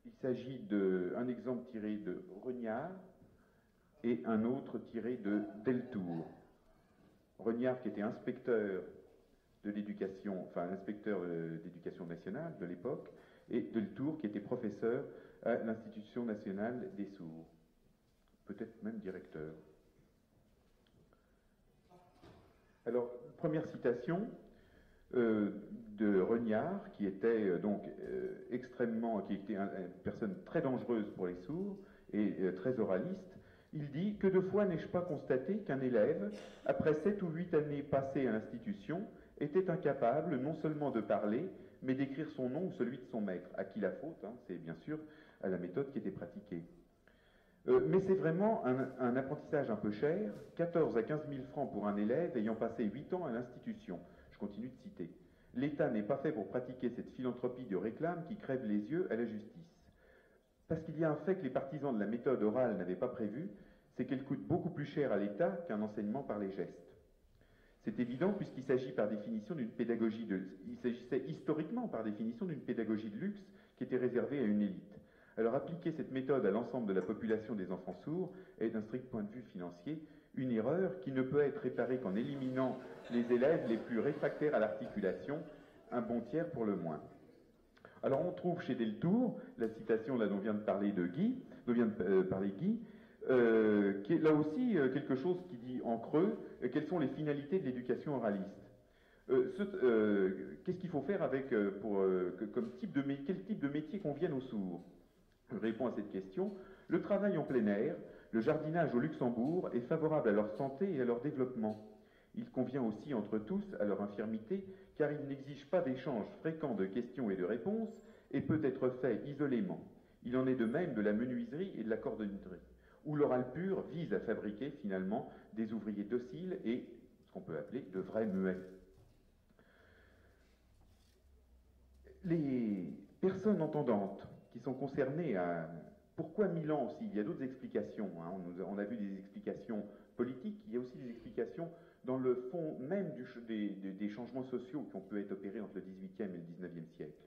il s'agit d'un exemple tiré de Renard et un autre tiré de Deltour. Renard qui était inspecteur de l'éducation, enfin inspecteur d'éducation nationale de l'époque, et Deltour qui était professeur à l'Institution nationale des sourds, peut-être même directeur. Alors, première citation de Renard, qui était qui était une personne très dangereuse pour les sourds et très oraliste. Il dit « Que de fois n'ai-je pas constaté qu'un élève, après 7 ou 8 années passées à l'institution, était incapable non seulement de parler, mais d'écrire son nom ou celui de son maître. » À qui la faute, hein, c'est bien sûr à la méthode qui était pratiquée. Mais c'est vraiment un apprentissage un peu cher, 14 à 15 000 francs pour un élève ayant passé 8 ans à l'institution. Je continue de citer. L'État n'est pas fait pour pratiquer cette philanthropie de réclame qui crève les yeux à la justice. Parce qu'il y a un fait que les partisans de la méthode orale n'avaient pas prévu, c'est qu'elle coûte beaucoup plus cher à l'État qu'un enseignement par les gestes. C'est évident puisqu'il s'agit par définition d'une pédagogie il s'agissait historiquement par définition d'une pédagogie de luxe qui était réservée à une élite. Alors appliquer cette méthode à l'ensemble de la population des enfants sourds est d'un strict point de vue financier une erreur qui ne peut être réparée qu'en éliminant les élèves les plus réfractaires à l'articulation, un bon tiers pour le moins. Alors on trouve chez Deltour, la citation là dont vient de parler Guy, qui est là aussi quelque chose qui dit en creux quelles sont les finalités de l'éducation oraliste. Qu'est-ce qu'il faut faire avec quel type de métier conviennent aux sourds? Je réponds à cette question. Le travail en plein air, le jardinage au Luxembourg est favorable à leur santé et à leur développement. Il convient aussi entre tous à leur infirmité, car il n'exige pas d'échange fréquent de questions et de réponses, et peut être fait isolément. Il en est de même de la menuiserie et de la cordonnerie, où l'oral pur vise à fabriquer finalement des ouvriers dociles et ce qu'on peut appeler de vrais muets. Les personnes entendantes qui sont concernées à... Pourquoi Milan aussi? Il y a d'autres explications. Hein. On a vu des explications politiques, il y a aussi des explications dans le fond même des changements sociaux qui ont pu être opérés entre le XVIIIe et le XIXe siècle.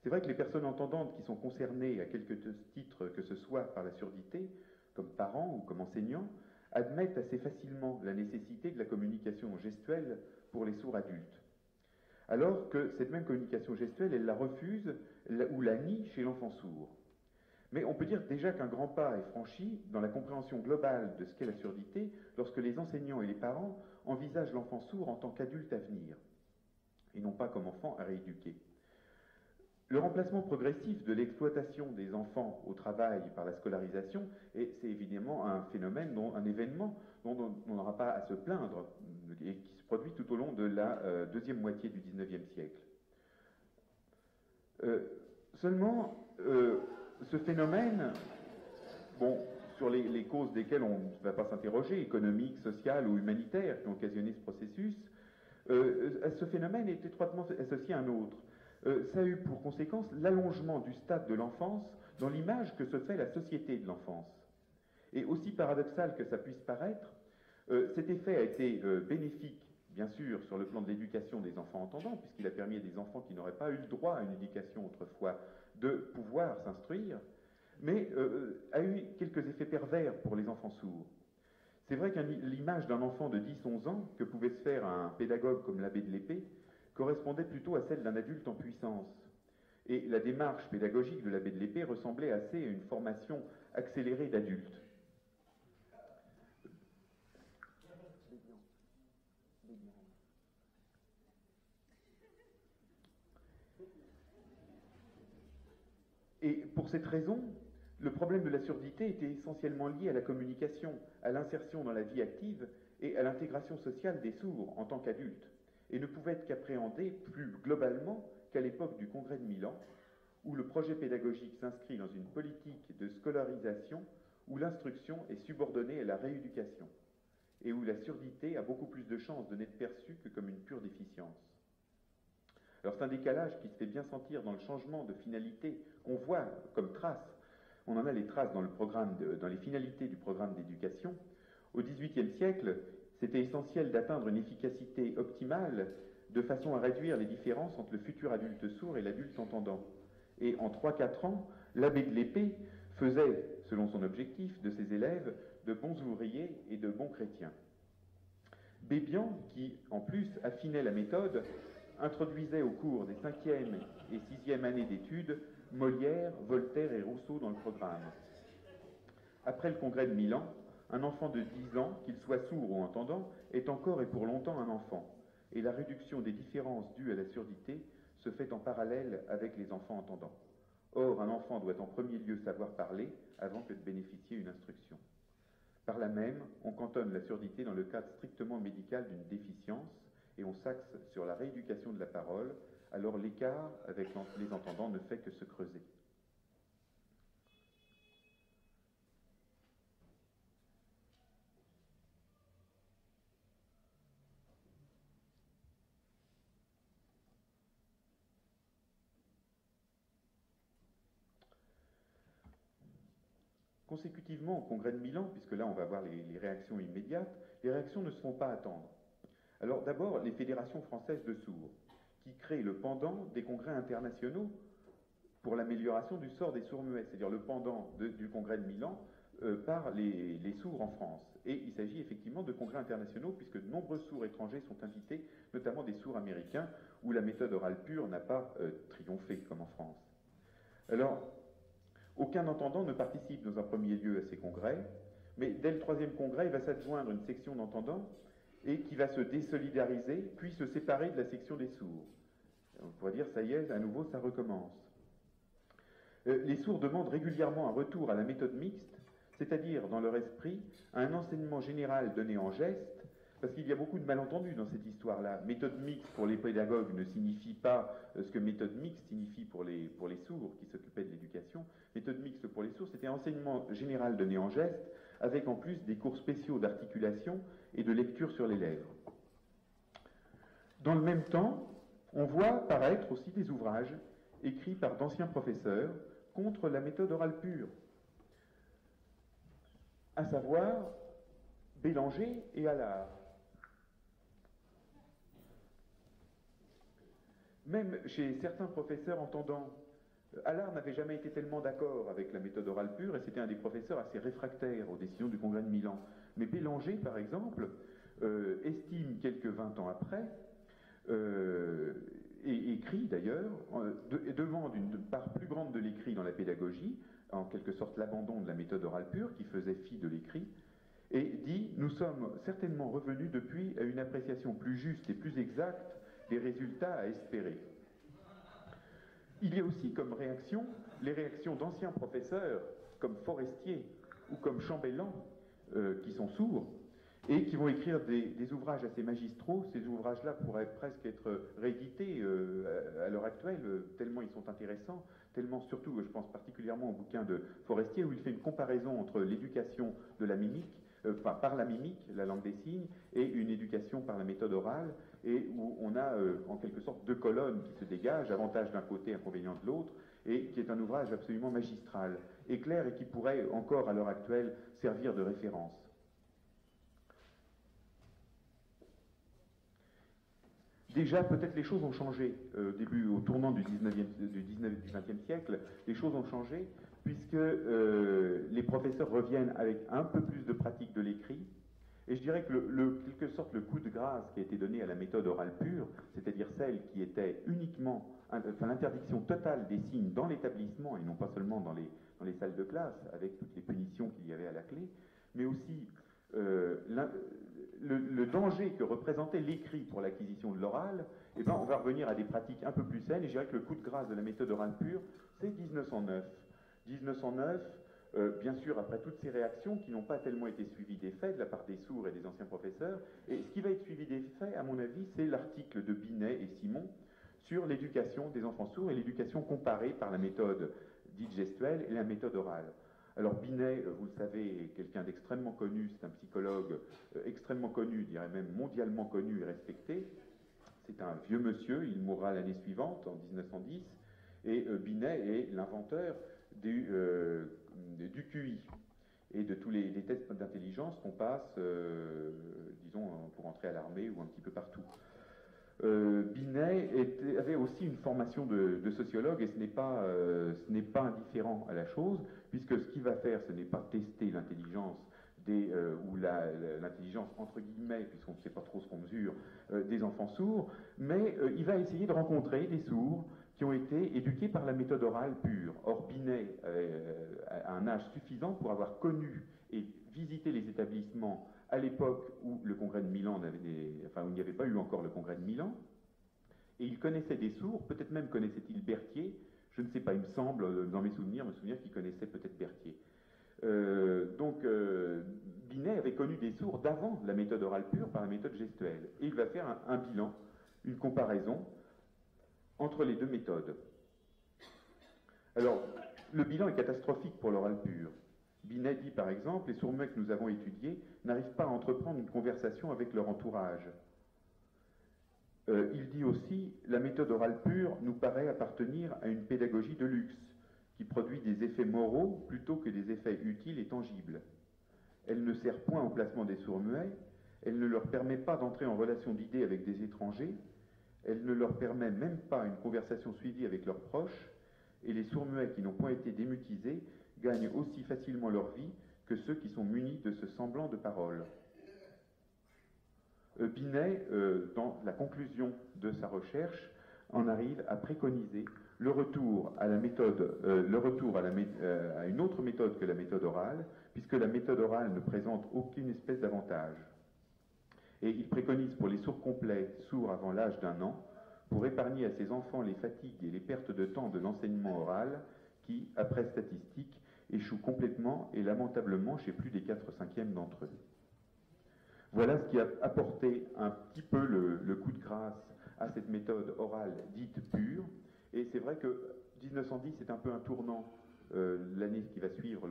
C'est vrai que les personnes entendantes qui sont concernées à quelque titre que ce soit par la surdité, comme parents ou comme enseignants, admettent assez facilement la nécessité de la communication gestuelle pour les sourds adultes. Alors que cette même communication gestuelle, elle la refuse ou la nie chez l'enfant sourd. Mais on peut dire déjà qu'un grand pas est franchi dans la compréhension globale de ce qu'est la surdité lorsque les enseignants et les parents envisagent l'enfant sourd en tant qu'adulte à venir, et non pas comme enfant à rééduquer. Le remplacement progressif de l'exploitation des enfants au travail par la scolarisation, c'est évidemment un phénomène, un événement dont on n'aura pas à se plaindre et qui se produit tout au long de la deuxième moitié du XIXe siècle. Seulement, ce phénomène, bon, sur les causes desquelles on ne va pas s'interroger, économiques, sociales ou humanitaires, qui ont occasionné ce processus, ce phénomène est étroitement associé à un autre. Ça a eu pour conséquence l'allongement du stade de l'enfance dans l'image que se fait la société de l'enfance. Et aussi paradoxal que ça puisse paraître, cet effet a été bénéfique, bien sûr, sur le plan de l'éducation des enfants entendants, puisqu'il a permis à des enfants qui n'auraient pas eu le droit à une éducation autrefois de pouvoir s'instruire, mais a eu quelques effets pervers pour les enfants sourds. C'est vrai que l'image d'un enfant de 10-11 ans que pouvait se faire un pédagogue comme l'abbé de l'Épée correspondait plutôt à celle d'un adulte en puissance. Et la démarche pédagogique de l'abbé de l'Épée ressemblait assez à une formation accélérée d'adultes. Et pour cette raison, le problème de la surdité était essentiellement lié à la communication, à l'insertion dans la vie active et à l'intégration sociale des sourds en tant qu'adultes, et ne pouvait être qu'appréhendé plus globalement qu'à l'époque du Congrès de Milan, où le projet pédagogique s'inscrit dans une politique de scolarisation où l'instruction est subordonnée à la rééducation, et où la surdité a beaucoup plus de chances de n'être perçue que comme une pure déficience. Alors c'est un décalage qui se fait bien sentir dans le changement de finalité qu'on voit comme trace. On en a les traces dans les finalités du programme d'éducation. Au XVIIIe siècle, c'était essentiel d'atteindre une efficacité optimale de façon à réduire les différences entre le futur adulte sourd et l'adulte entendant. Et en 3-4 ans, l'abbé de l'Épée faisait, selon son objectif, de ses élèves de bons ouvriers et de bons chrétiens. Bébian, qui en plus affinait la méthode, introduisait au cours des 5e et 6e années d'études Molière, Voltaire et Rousseau dans le programme. Après le congrès de Milan, un enfant de 10 ans, qu'il soit sourd ou entendant, est encore et pour longtemps un enfant, et la réduction des différences dues à la surdité se fait en parallèle avec les enfants entendants. Or, un enfant doit en premier lieu savoir parler avant que de bénéficier d'une instruction. Par là même, on cantonne la surdité dans le cadre strictement médical d'une déficience et on s'axe sur la rééducation de la parole, alors l'écart avec les entendants ne fait que se creuser. Consécutivement au congrès de Milan, puisque là on va voir les réactions immédiates, les réactions ne se font pas attendre. Alors d'abord, les fédérations françaises de sourds, qui créent le pendant des congrès internationaux pour l'amélioration du sort des sourds-muets, c'est-à-dire le pendant du congrès de Milan par les sourds en France. Et il s'agit effectivement de congrès internationaux, puisque de nombreux sourds étrangers sont invités, notamment des sourds américains, où la méthode orale pure n'a pas triomphé, comme en France. Alors, aucun entendant ne participe dans un premier lieu à ces congrès, mais dès le 3e congrès, il va s'adjoindre une section d'entendants et qui va se désolidariser, puis se séparer de la section des sourds. On pourrait dire, ça y est, à nouveau, ça recommence. Les sourds demandent régulièrement un retour à la méthode mixte, c'est-à-dire, dans leur esprit, à un enseignement général donné en gestes, parce qu'il y a beaucoup de malentendus dans cette histoire-là. Méthode mixte pour les pédagogues ne signifie pas ce que méthode mixte signifie pour les sourds qui s'occupaient de l'éducation. Méthode mixte pour les sourds, c'était un enseignement général donné en gestes, avec en plus des cours spéciaux d'articulation et de lecture sur les lèvres. Dans le même temps, on voit paraître aussi des ouvrages écrits par d'anciens professeurs contre la méthode orale pure, à savoir Bélanger et Allard. Même chez certains professeurs entendants, Allard n'avait jamais été tellement d'accord avec la méthode orale pure, et c'était un des professeurs assez réfractaires aux décisions du Congrès de Milan. Mais Bélanger, par exemple, estime quelques 20 ans après, et écrit d'ailleurs, demande une part plus grande de l'écrit dans la pédagogie, en quelque sorte l'abandon de la méthode orale pure qui faisait fi de l'écrit, et dit « Nous sommes certainement revenus depuis à une appréciation plus juste et plus exacte des résultats à espérer. » Il y a aussi comme réaction les réactions d'anciens professeurs comme Forestier ou comme Chambellan, qui sont sourds, et qui vont écrire des ouvrages assez magistraux. Ces ouvrages-là pourraient presque être réédités à l'heure actuelle, tellement ils sont intéressants, tellement surtout, je pense particulièrement au bouquin de Forestier, où il fait une comparaison entre l'éducation de la mimique, par la mimique, la langue des signes, et une éducation par la méthode orale, et où on a en quelque sorte deux colonnes qui se dégagent, avantage d'un côté, inconvénient de l'autre, et qui est un ouvrage absolument magistral, et clair, et qui pourrait encore à l'heure actuelle servir de référence. Déjà, peut-être les choses ont changé au tournant du 20e siècle, les choses ont changé puisque les professeurs reviennent avec un peu plus de pratique de l'écrit. Et je dirais que quelque sorte le coup de grâce qui a été donné à la méthode orale pure, c'est-à-dire celle qui était uniquement, enfin l'interdiction totale des signes dans l'établissement et non pas seulement dans les salles de classe avec toutes les punitions qu'il y avait à la clé, mais aussi le danger que représentait l'écrit pour l'acquisition de l'oral, eh ben, on va revenir à des pratiques un peu plus saines, et je dirais que le coup de grâce de la méthode orale pure, c'est 1909. 1909, bien sûr, après toutes ces réactions qui n'ont pas tellement été suivies des faits de la part des sourds et des anciens professeurs, et ce qui va être suivi des faits, à mon avis, c'est l'article de Binet et Simon sur l'éducation des enfants sourds et l'éducation comparée par la méthode dite gestuelle et la méthode orale. Alors Binet, vous le savez, est quelqu'un d'extrêmement connu, c'est un psychologue extrêmement connu, je dirais même mondialement connu et respecté. C'est un vieux monsieur, il mourra l'année suivante, en 1910, et Binet est l'inventeur du QI et de tous les tests d'intelligence qu'on passe, disons, pour entrer à l'armée ou un petit peu partout. Binet avait aussi une formation de sociologue, et ce n'est pas indifférent à la chose, puisque ce qu'il va faire, ce n'est pas tester l'intelligence ou l'intelligence entre guillemets, puisqu'on ne sait pas trop ce qu'on mesure, des enfants sourds, mais il va essayer de rencontrer des sourds qui ont été éduqués par la méthode orale pure. Or, Binet a un âge suffisant pour avoir connu et visité les établissements à l'époque où le congrès de Milan où il n'y avait pas eu encore le congrès de Milan, et il connaissait des sourds, peut-être même connaissait-il Berthier, je ne sais pas, il me semble, dans mes souvenirs, qu'il connaissait peut-être Berthier. Binet avait connu des sourds d'avant la méthode orale pure par la méthode gestuelle, et il va faire un bilan, une comparaison entre les deux méthodes. Alors, le bilan est catastrophique pour l'oral pur. Binet dit par exemple, les sourds-muets que nous avons étudiés n'arrivent pas à entreprendre une conversation avec leur entourage. Il dit aussi, la méthode orale pure nous paraît appartenir à une pédagogie de luxe, qui produit des effets moraux plutôt que des effets utiles et tangibles. Elle ne sert point au placement des sourds-muets, elle ne leur permet pas d'entrer en relation d'idées avec des étrangers, elle ne leur permet même pas une conversation suivie avec leurs proches, et les sourds-muets qui n'ont point été démutisés gagnent aussi facilement leur vie que ceux qui sont munis de ce semblant de parole. Binet, dans la conclusion de sa recherche, en arrive à préconiser le retour à une autre méthode que la méthode orale, puisque la méthode orale ne présente aucune espèce d'avantage. Et il préconise pour les sourds complets, sourds avant l'âge d'1 an, pour épargner à ses enfants les fatigues et les pertes de temps de l'enseignement oral, qui, après statistiques, échouent complètement et lamentablement chez plus des 4/5 d'entre eux. Voilà ce qui a apporté un petit peu le coup de grâce à cette méthode orale dite pure. Et c'est vrai que 1910 est un peu un tournant, l'année qui va suivre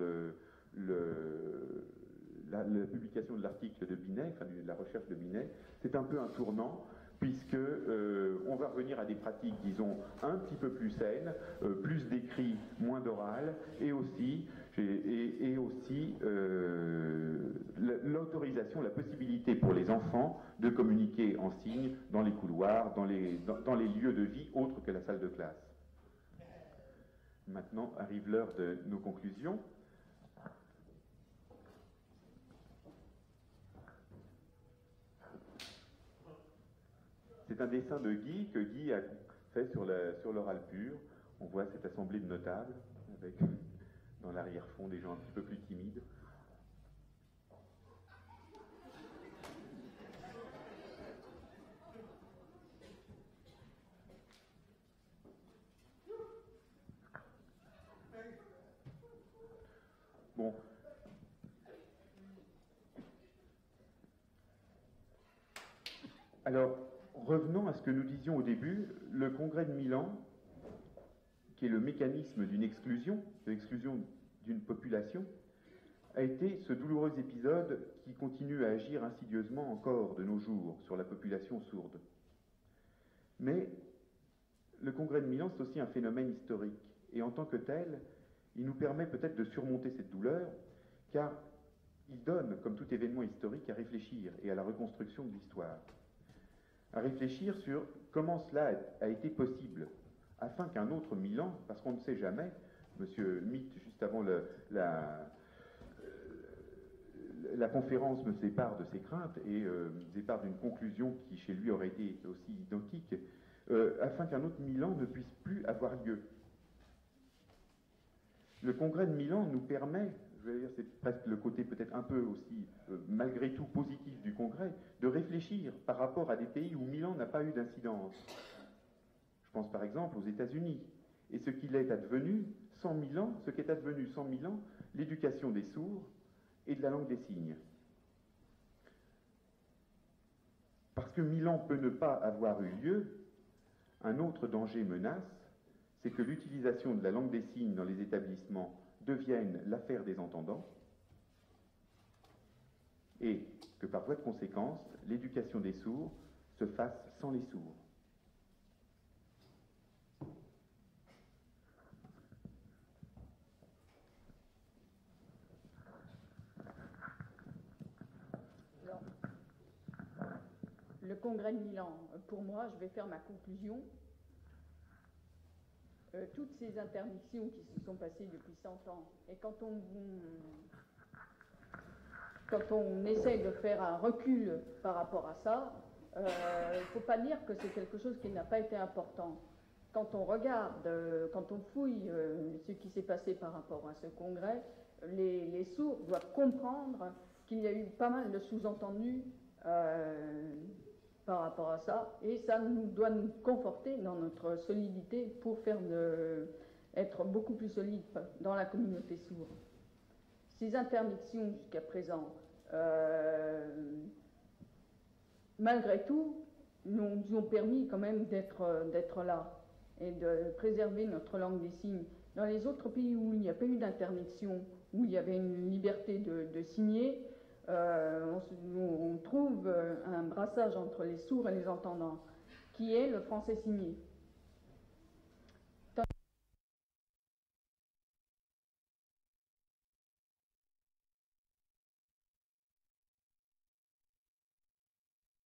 la publication de l'article de Binet, enfin de la recherche de Binet, c'est un peu un tournant, puisque on va revenir à des pratiques, disons, un petit peu plus saines, plus d'écrit, moins d'oral, et aussi l'autorisation, la possibilité pour les enfants de communiquer en signes dans les couloirs, dans les lieux de vie autres que la salle de classe. Maintenant arrive l'heure de nos conclusions. C'est un dessin de Guy, que Guy a fait sur l'oral pur. On voit cette assemblée de notables, avec dans l'arrière-fond des gens un petit peu plus timides. Bon. Alors, revenons à ce que nous disions au début, le congrès de Milan, qui est le mécanisme d'une exclusion, de l'exclusion d'une population, a été ce douloureux épisode qui continue à agir insidieusement encore de nos jours sur la population sourde. Mais le congrès de Milan, c'est aussi un phénomène historique, et en tant que tel, il nous permet peut-être de surmonter cette douleur, car il donne, comme tout événement historique, à réfléchir et à la reconstruction de l'histoire. À réfléchir sur comment cela a été possible, afin qu'un autre Milan, parce qu'on ne sait jamais, M. Mitt, juste avant la conférence, me sépare de ses craintes et me sépare d'une conclusion qui, chez lui, aurait été aussi identique, afin qu'un autre Milan ne puisse plus avoir lieu. Le congrès de Milan nous permet, je vais dire, c'est presque le côté peut-être un peu aussi, malgré tout, positif du congrès, de réfléchir par rapport à des pays où Milan n'a pas eu d'incidence. Je pense par exemple aux États-Unis, et ce qu'il est advenu sans Milan, ce qu'est advenu sans Milan, l'éducation des sourds et de la langue des signes. Parce que Milan peut ne pas avoir eu lieu, un autre danger menace, c'est que l'utilisation de la langue des signes dans les établissements devienne l'affaire des entendants, et que par voie de conséquence, l'éducation des sourds se fasse sans les sourds. Alors, le congrès de Milan, pour moi, je vais faire ma conclusion. Toutes ces interdictions qui se sont passées depuis 100 ans, et quand on essaye de faire un recul par rapport à ça, il ne faut pas dire que c'est quelque chose qui n'a pas été important. Quand on regarde, quand on fouille ce qui s'est passé par rapport à ce congrès, les sourds doivent comprendre qu'il y a eu pas mal de sous-entendus par rapport à ça, et ça doit nous conforter dans notre solidité pour être beaucoup plus solide dans la communauté sourde. Ces interdictions jusqu'à présent, malgré tout, nous ont permis quand même d'être là et de préserver notre langue des signes. Dans les autres pays où il n'y a pas eu d'interdiction, où il y avait une liberté de signer, on trouve un brassage entre les sourds et les entendants, qui est le français signé.